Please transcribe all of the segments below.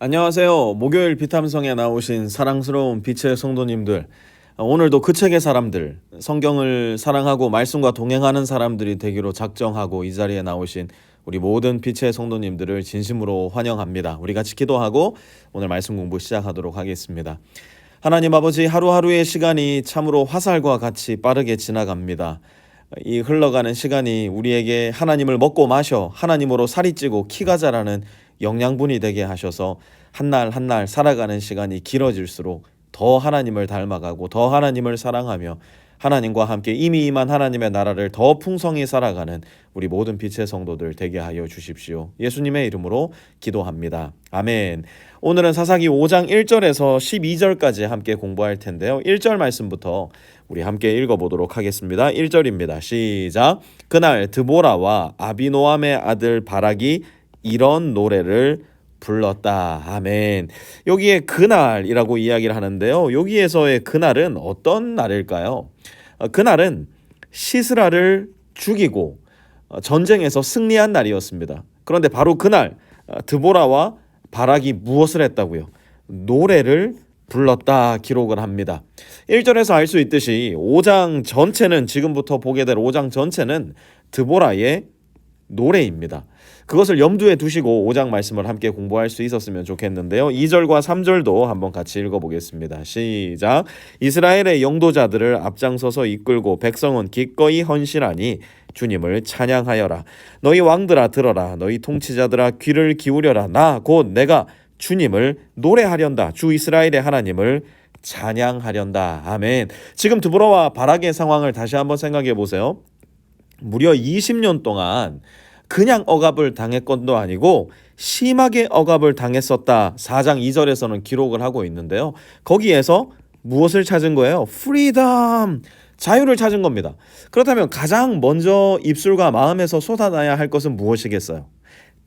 안녕하세요. 목요일 비탐성에 나오신 사랑스러운 빛의 성도님들. 오늘도 그 책의 사람들, 성경을 사랑하고 말씀과 동행하는 사람들이 되기로 작정하고 이 자리에 나오신 우리 모든 빛의 성도님들을 진심으로 환영합니다. 우리 같이 기도하고 오늘 말씀 공부 시작하도록 하겠습니다. 하나님 아버지, 하루하루의 시간이 참으로 화살과 같이 빠르게 지나갑니다. 이 흘러가는 시간이 우리에게 하나님을 먹고 마셔 하나님으로 살이 찌고 키가 자라는 영양분이 되게 하셔서 한 날 한 날 살아가는 시간이 길어질수록 더 하나님을 닮아가고 더 하나님을 사랑하며 하나님과 함께 이미 임한 하나님의 나라를 더 풍성히 살아가는 우리 모든 빛의 성도들 되게 하여 주십시오. 예수님의 이름으로 기도합니다. 아멘. 오늘은 사사기 5장 1절에서 12절까지 함께 공부할 텐데요. 1절 말씀부터 우리 함께 읽어보도록 하겠습니다. 1절입니다. 시작. 그날 드보라와 아비노함의 아들 바락이 이런 노래를 불렀다. 아멘. 여기에 그날이라고 이야기를 하는데요. 여기에서의 그날은 어떤 날일까요? 그날은 시스라를 죽이고 전쟁에서 승리한 날이었습니다. 그런데 바로 그날 드보라와 바락이 무엇을 했다고요? 노래를 불렀다 기록을 합니다. 1절에서 알 수 있듯이 5장 전체는 지금부터 보게 될 5장 전체는 드보라의 노래입니다. 그것을 염두에 두시고 5장 말씀을 함께 공부할 수 있었으면 좋겠는데요. 2절과 3절도 한번 같이 읽어보겠습니다. 시작. 이스라엘의 영도자들을 앞장서서 이끌고 백성은 기꺼이 헌신하니 주님을 찬양하여라. 너희 왕들아 들어라. 너희 통치자들아 귀를 기울여라. 나 곧 내가 주님을 노래하련다. 주 이스라엘의 하나님을 찬양하련다. 아멘. 지금 드보라와 바락의 상황을 다시 한번 생각해 보세요. 무려 20년 동안 그냥 억압을 당했건도 아니고 심하게 억압을 당했었다. 4장 2절에서는 기록을 하고 있는데요. 거기에서 무엇을 찾은 거예요? 프리덤! 자유를 찾은 겁니다. 그렇다면 가장 먼저 입술과 마음에서 쏟아나야 할 것은 무엇이겠어요?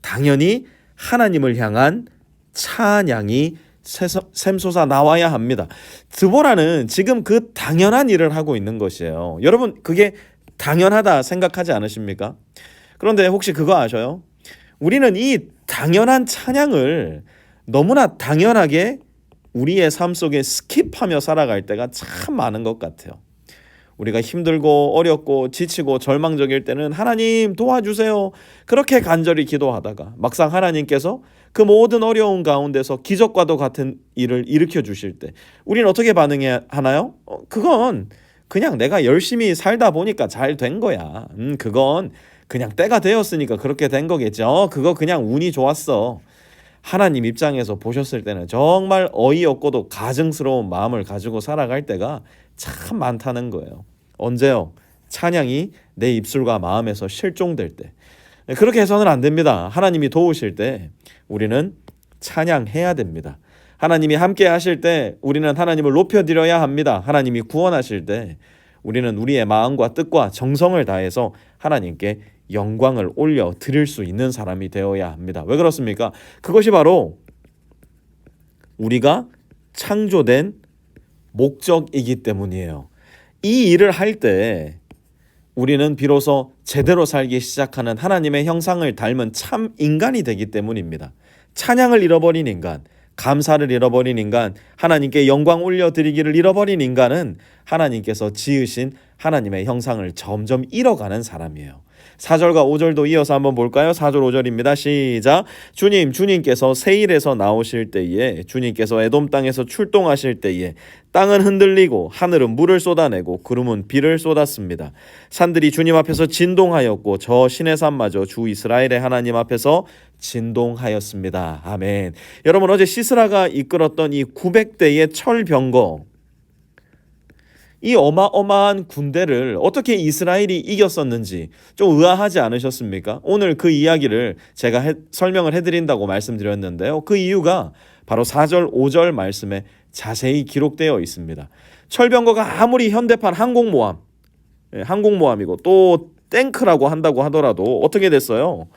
당연히 하나님을 향한 찬양이 샘솟아 나와야 합니다. 드보라는 지금 그 당연한 일을 하고 있는 것이에요. 여러분, 그게 당연하다 생각하지 않으십니까? 그런데 혹시 그거 아셔요? 우리는 이 당연한 찬양을 너무나 당연하게 우리의 삶 속에 스킵하며 살아갈 때가 참 많은 것 같아요. 우리가 힘들고 어렵고 지치고 절망적일 때는 하나님 도와주세요. 그렇게 간절히 기도하다가 막상 하나님께서 그 모든 어려운 가운데서 기적과도 같은 일을 일으켜 주실 때 우리는 어떻게 반응하나요? 그건 그냥 내가 열심히 살다 보니까 잘 된 거야. 그건 그냥 때가 되었으니까 그렇게 된 거겠죠. 그거 그냥 운이 좋았어. 하나님 입장에서 보셨을 때는 정말 어이없고도 가증스러운 마음을 가지고 살아갈 때가 참 많다는 거예요. 언제요? 찬양이 내 입술과 마음에서 실종될 때. 그렇게 해서는 안 됩니다. 하나님이 도우실 때 우리는 찬양해야 됩니다. 하나님이 함께 하실 때 우리는 하나님을 높여드려야 합니다. 하나님이 구원하실 때 우리는 우리의 마음과 뜻과 정성을 다해서 하나님께 영광을 올려 드릴 수 있는 사람이 되어야 합니다. 왜 그렇습니까? 그것이 바로 우리가 창조된 목적이기 때문이에요. 이 일을 할 때 우리는 비로소 제대로 살기 시작하는 하나님의 형상을 닮은 참 인간이 되기 때문입니다. 찬양을 잃어버린 인간, 감사를 잃어버린 인간, 하나님께 영광 올려드리기를 잃어버린 인간은 하나님께서 지으신 하나님의 형상을 점점 잃어가는 사람이에요. 4절과 5절도 이어서 한번 볼까요? 4절 5절입니다. 시작. 주님께서 세일에서 나오실 때에, 주님께서 에돔 땅에서 출동하실 때에 땅은 흔들리고 하늘은 물을 쏟아내고 구름은 비를 쏟았습니다. 산들이 주님 앞에서 진동하였고 저 시내산마저 주 이스라엘의 하나님 앞에서 진동하였습니다. 아멘. 여러분, 어제 시스라가 이끌었던 이 900대의 철병거, 이 어마어마한 군대를 어떻게 이스라엘이 이겼었는지 좀 의아하지 않으셨습니까? 오늘 그 이야기를 제가 설명을 해드린다고 말씀드렸는데요. 그 이유가 바로 4절 5절 말씀에 자세히 기록되어 있습니다. 철병거가 아무리 현대판 항공모함이고 또 탱크라고 한다고 하더라도 어떻게 됐어요?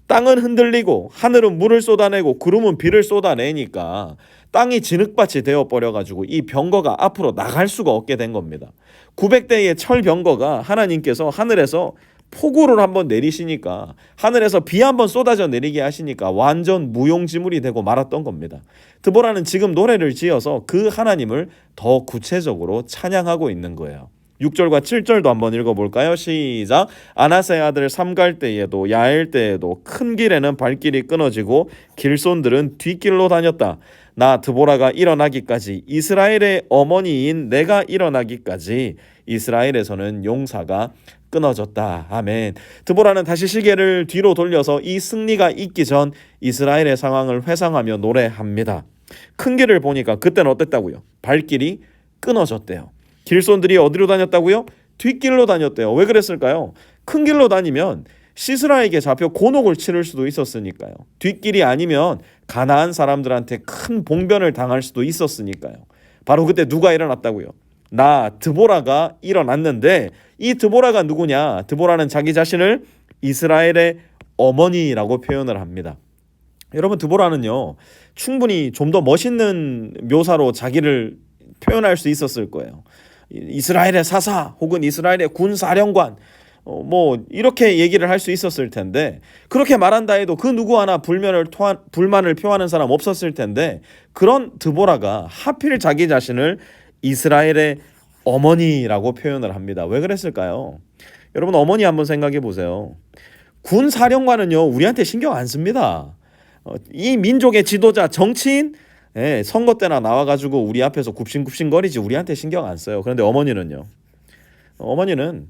땅은 흔들리고 하늘은 물을 쏟아내고 구름은 비를 쏟아내니까 땅이 진흙밭이 되어버려가지고 이 병거가 앞으로 나갈 수가 없게 된 겁니다. 900대의 철병거가 하나님께서 하늘에서 폭우를 한번 내리시니까, 하늘에서 비 한번 쏟아져 내리게 하시니까 완전 무용지물이 되고 말았던 겁니다. 드보라는 지금 노래를 지어서 그 하나님을 더 구체적으로 찬양하고 있는 거예요. 6절과 7절도 한번 읽어볼까요? 시작. 아나스의 아들 삼갈 때에도 야엘 때에도 큰 길에는 발길이 끊어지고 길손들은 뒷길로 다녔다. 나 드보라가 일어나기까지, 이스라엘의 어머니인 내가 일어나기까지 이스라엘에서는 용사가 끊어졌다. 아멘. 드보라는 다시 시계를 뒤로 돌려서 이 승리가 있기 전 이스라엘의 상황을 회상하며 노래합니다. 큰 길을 보니까 그때는 어땠다고요? 발길이 끊어졌대요. 길손들이 어디로 다녔다고요? 뒷길로 다녔대요. 왜 그랬을까요? 큰 길로 다니면 시스라에게 잡혀 곤혹을 치를 수도 있었으니까요. 뒷길이 아니면 가나안 사람들한테 큰 봉변을 당할 수도 있었으니까요. 바로 그때 누가 일어났다고요? 나 드보라가 일어났는데, 이 드보라가 누구냐? 드보라는 자기 자신을 이스라엘의 어머니라고 표현을 합니다. 여러분, 드보라는요, 충분히 좀 더 멋있는 묘사로 자기를 표현할 수 있었을 거예요. 이스라엘의 사사 혹은 이스라엘의 군사령관, 이렇게 얘기를 할 수 있었을 텐데, 그렇게 말한다 해도 그 누구 하나 불만을 표하는 사람 없었을 텐데, 그런 드보라가 하필 자기 자신을 이스라엘의 어머니라고 표현을 합니다. 왜 그랬을까요? 여러분, 어머니 한번 생각해 보세요. 군사령관은요, 우리한테 신경 안 씁니다. 이 민족의 지도자, 정치인, 선거 때나 나와가지고 우리 앞에서 굽신굽신거리지 우리한테 신경 안 써요. 그런데 어머니는요, 어머니는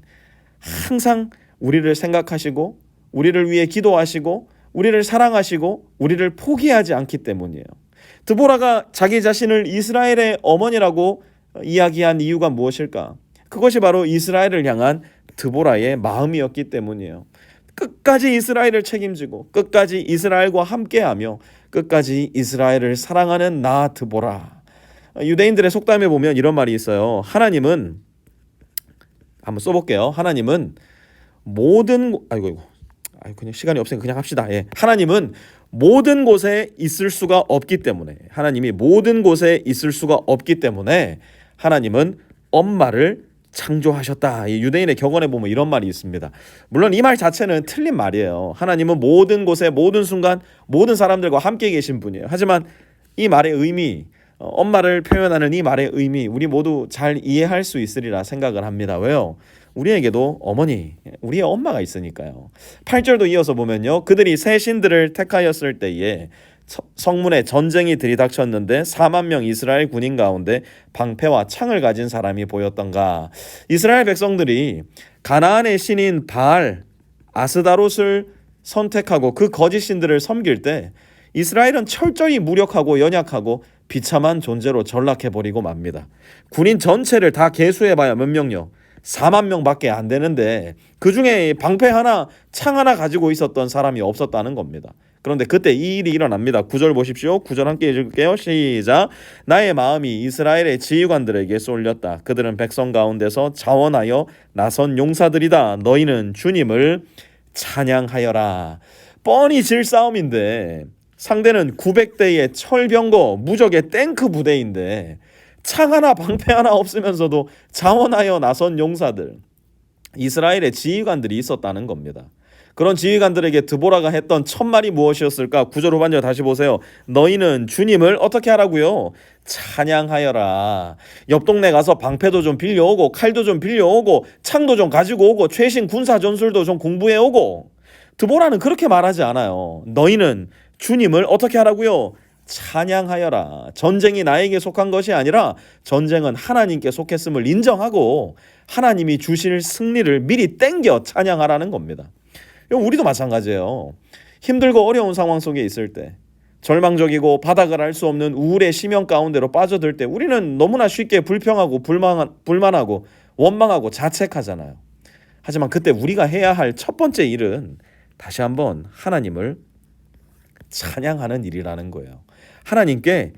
항상 우리를 생각하시고 우리를 위해 기도하시고 우리를 사랑하시고 우리를 포기하지 않기 때문이에요. 드보라가 자기 자신을 이스라엘의 어머니라고 이야기한 이유가 무엇일까? 그것이 바로 이스라엘을 향한 드보라의 마음이었기 때문이에요. 끝까지 이스라엘을 책임지고 끝까지 이스라엘과 함께하며 끝까지 이스라엘을 사랑하는 나 드보라. 유대인들의 속담에 보면 이런 말이 있어요. 하나님은, 한번 써볼게요. 하나님은 모든, 그냥 시간이 없으니까 그냥 합시다. 하나님은 모든 곳에 있을 수가 없기 때문에, 하나님이 모든 곳에 있을 수가 없기 때문에 하나님은 엄마를 창조하셨다. 이 유대인의 격언에 보면 이런 말이 있습니다. 물론 이 말 자체는 틀린 말이에요. 하나님은 모든 곳에 모든 순간 모든 사람들과 함께 계신 분이에요. 하지만 이 말의 의미, 엄마를 표현하는 이 말의 의미, 우리 모두 잘 이해할 수 있으리라 생각을 합니다. 왜요? 우리에게도 어머니, 우리의 엄마가 있으니까요. 8절도 이어서 보면요, 그들이 새 신들을 택하였을 때에 성문에 전쟁이 들이닥쳤는데 4만 명 이스라엘 군인 가운데 방패와 창을 가진 사람이 보였던가. 이스라엘 백성들이 가나안의 신인 바알, 아스다롯을 선택하고 그 거짓 신들을 섬길 때 이스라엘은 철저히 무력하고 연약하고 비참한 존재로 전락해버리고 맙니다. 군인 전체를 다 계수해봐야 몇 명요? 4만 명밖에 안 되는데 그 중에 방패 하나, 창 하나 가지고 있었던 사람이 없었다는 겁니다. 그런데 그때 이 일이 일어납니다. 9절 보십시오. 9절 함께 읽을게요. 시작. 나의 마음이 이스라엘의 지휘관들에게 쏠렸다. 그들은 백성 가운데서 자원하여 나선 용사들이다. 너희는 주님을 찬양하여라. 뻔히 질 싸움인데 상대는 900대의 철병거 무적의 탱크 부대인데 창 하나 방패 하나 없으면서도 자원하여 나선 용사들, 이스라엘의 지휘관들이 있었다는 겁니다. 그런 지휘관들에게 드보라가 했던 첫 말이 무엇이었을까? 9절 후반절 다시 보세요. 너희는 주님을 어떻게 하라고요? 찬양하여라. 옆 동네 가서 방패도 좀 빌려오고 칼도 좀 빌려오고 창도 좀 가지고 오고 최신 군사 전술도 좀 공부해오고. 드보라는 그렇게 말하지 않아요. 너희는 주님을 어떻게 하라고요? 찬양하여라. 전쟁이 나에게 속한 것이 아니라 전쟁은 하나님께 속했음을 인정하고 하나님이 주실 승리를 미리 땡겨 찬양하라는 겁니다. 우리도 마찬가지예요. 힘들고 어려운 상황 속에 있을 때, 절망적이고 바닥을 알 수 없는 우울의 심연 가운데로 빠져들 때 우리는 너무나 쉽게 불평하고 불만하고 원망하고 자책하잖아요. 하지만 그때 우리가 해야 할 첫 번째 일은 다시 한번 하나님을 찬양하는 일이라는 거예요. 하나님께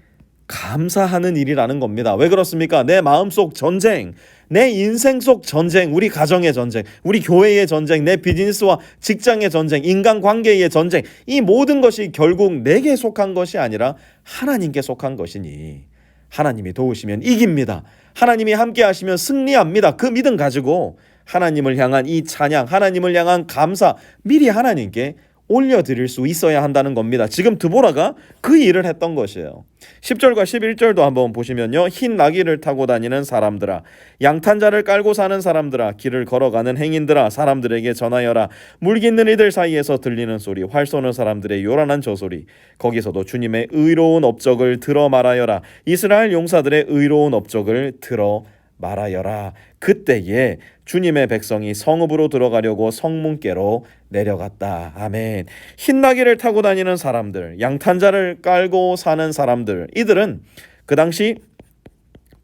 감사하는 일이라는 겁니다. 왜 그렇습니까? 내 마음속 전쟁, 내 인생 속 전쟁, 우리 가정의 전쟁, 우리 교회의 전쟁, 내 비즈니스와 직장의 전쟁, 인간관계의 전쟁, 이 모든 것이 결국 내게 속한 것이 아니라 하나님께 속한 것이니 하나님이 도우시면 이깁니다. 하나님이 함께 하시면 승리합니다. 그 믿음 가지고 하나님을 향한 이 찬양, 하나님을 향한 감사 미리 하나님께 올려드릴 수 있어야 한다는 겁니다. 지금 드보라가 그 일을 했던 것이에요. 10절과 11절도 한번 보시면요. 흰 나귀를 타고 다니는 사람들아, 양탄자를 깔고 사는 사람들아, 길을 걸어가는 행인들아, 사람들에게 전하여라. 물 깃는 이들 사이에서 들리는 소리, 활 쏘는 사람들의 요란한 저소리, 거기서도 주님의 의로운 업적을 들어 말하여라. 이스라엘 용사들의 의로운 업적을 들어 말하여라. 그때에 주님의 백성이 성읍으로 들어가려고 성문께로 내려갔다. 아멘. 흰나귀를 타고 다니는 사람들, 양탄자를 깔고 사는 사람들, 이들은 그 당시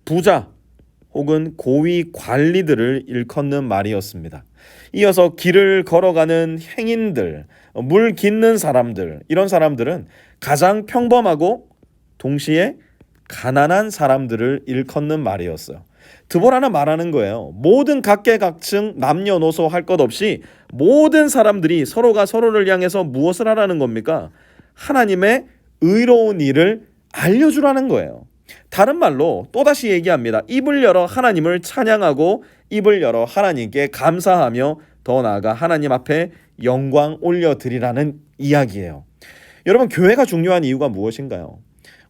부자 혹은 고위 관리들을 일컫는 말이었습니다. 이어서 길을 걸어가는 행인들, 물 깃는 사람들, 이런 사람들은 가장 평범하고 동시에 가난한 사람들을 일컫는 말이었어요. 드보라는 말하는 거예요. 모든 각계각층 남녀노소 할 것 없이 모든 사람들이 서로가 서로를 향해서 무엇을 하라는 겁니까? 하나님의 의로운 일을 알려주라는 거예요. 다른 말로 또다시 얘기합니다. 입을 열어 하나님을 찬양하고 입을 열어 하나님께 감사하며 더 나아가 하나님 앞에 영광 올려드리라는 이야기예요. 여러분, 교회가 중요한 이유가 무엇인가요?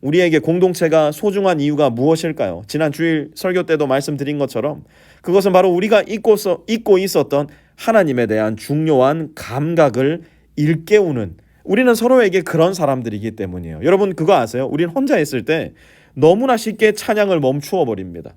우리에게 공동체가 소중한 이유가 무엇일까요? 지난 주일 설교 때도 말씀드린 것처럼 그것은 바로 우리가 잊고 있었던 하나님에 대한 중요한 감각을 일깨우는, 우리는 서로에게 그런 사람들이기 때문이에요. 여러분 그거 아세요? 우린 혼자 있을 때 너무나 쉽게 찬양을 멈추어 버립니다.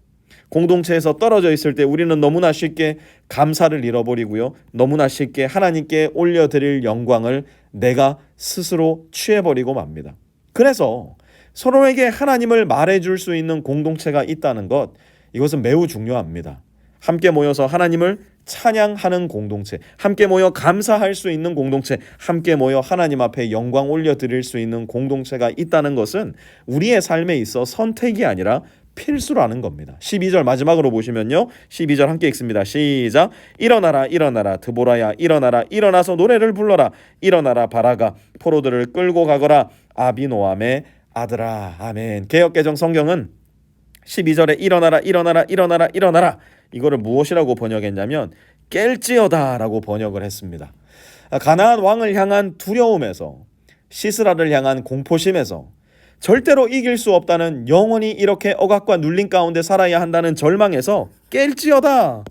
공동체에서 떨어져 있을 때 우리는 너무나 쉽게 감사를 잃어버리고요. 너무나 쉽게 하나님께 올려드릴 영광을 내가 스스로 취해버리고 맙니다. 그래서 서로에게 하나님을 말해줄 수 있는 공동체가 있다는 것, 이것은 매우 중요합니다. 함께 모여서 하나님을 찬양하는 공동체, 함께 모여 감사할 수 있는 공동체, 함께 모여 하나님 앞에 영광 올려드릴 수 있는 공동체가 있다는 것은 우리의 삶에 있어 선택이 아니라 필수라는 겁니다. 12절 마지막으로 보시면요. 12절 함께 읽습니다. 시작. 일어나라 일어나라 드보라야, 일어나라 일어나서 노래를 불러라. 일어나라 바라가, 포로들을 끌고 가거라. 아비노함의 아들아. 아멘. 개역개정 성경은 12절에 일어나라 일어나라 일어나라 일어나라, 이거를 무엇이라고 번역했냐면 깰지어다 라고 번역을 했습니다. 가나안 왕을 향한 두려움에서, 시스라를 향한 공포심에서, 절대로 이길 수 없다는, 영원히 이렇게 억압과 눌림 가운데 살아야 한다는 절망에서 깰지어다,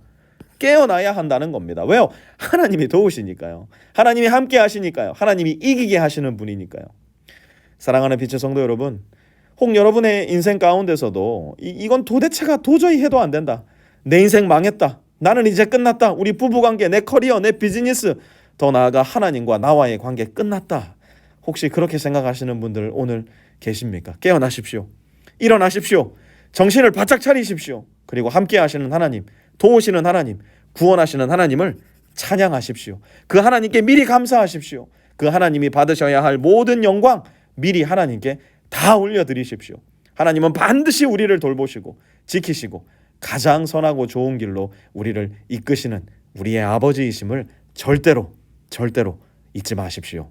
깨어나야 한다는 겁니다. 왜요? 하나님이 도우시니까요. 하나님이 함께 하시니까요. 하나님이 이기게 하시는 분이니까요. 사랑하는 빛의 성도 여러분, 혹 여러분의 인생 가운데서도 이건 도대체가 도저히 해도 안 된다, 내 인생 망했다, 나는 이제 끝났다, 우리 부부관계, 내 커리어, 내 비즈니스, 더 나아가 하나님과 나와의 관계 끝났다, 혹시 그렇게 생각하시는 분들 오늘 계십니까? 깨어나십시오. 일어나십시오. 정신을 바짝 차리십시오. 그리고 함께 하시는 하나님, 도우시는 하나님, 구원하시는 하나님을 찬양하십시오. 그 하나님께 미리 감사하십시오. 그 하나님이 받으셔야 할 모든 영광 미리 하나님께 다 올려드리십시오. 하나님은 반드시 우리를 돌보시고 지키시고 가장 선하고 좋은 길로 우리를 이끄시는 우리의 아버지이심을 절대로 잊지 마십시오.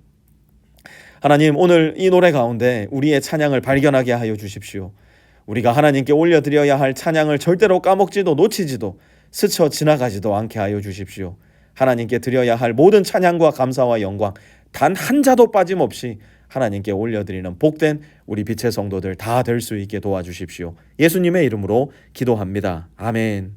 하나님, 오늘 이 노래 가운데 우리의 찬양을 발견하게 하여 주십시오. 우리가 하나님께 올려드려야 할 찬양을 절대로 까먹지도 놓치지도 스쳐 지나가지도 않게 하여 주십시오. 하나님께 드려야 할 모든 찬양과 감사와 영광 단 한 자도 빠짐없이 하나님께 올려드리는 복된 우리 빛의 성도들 다 될 수 있게 도와주십시오. 예수님의 이름으로 기도합니다. 아멘.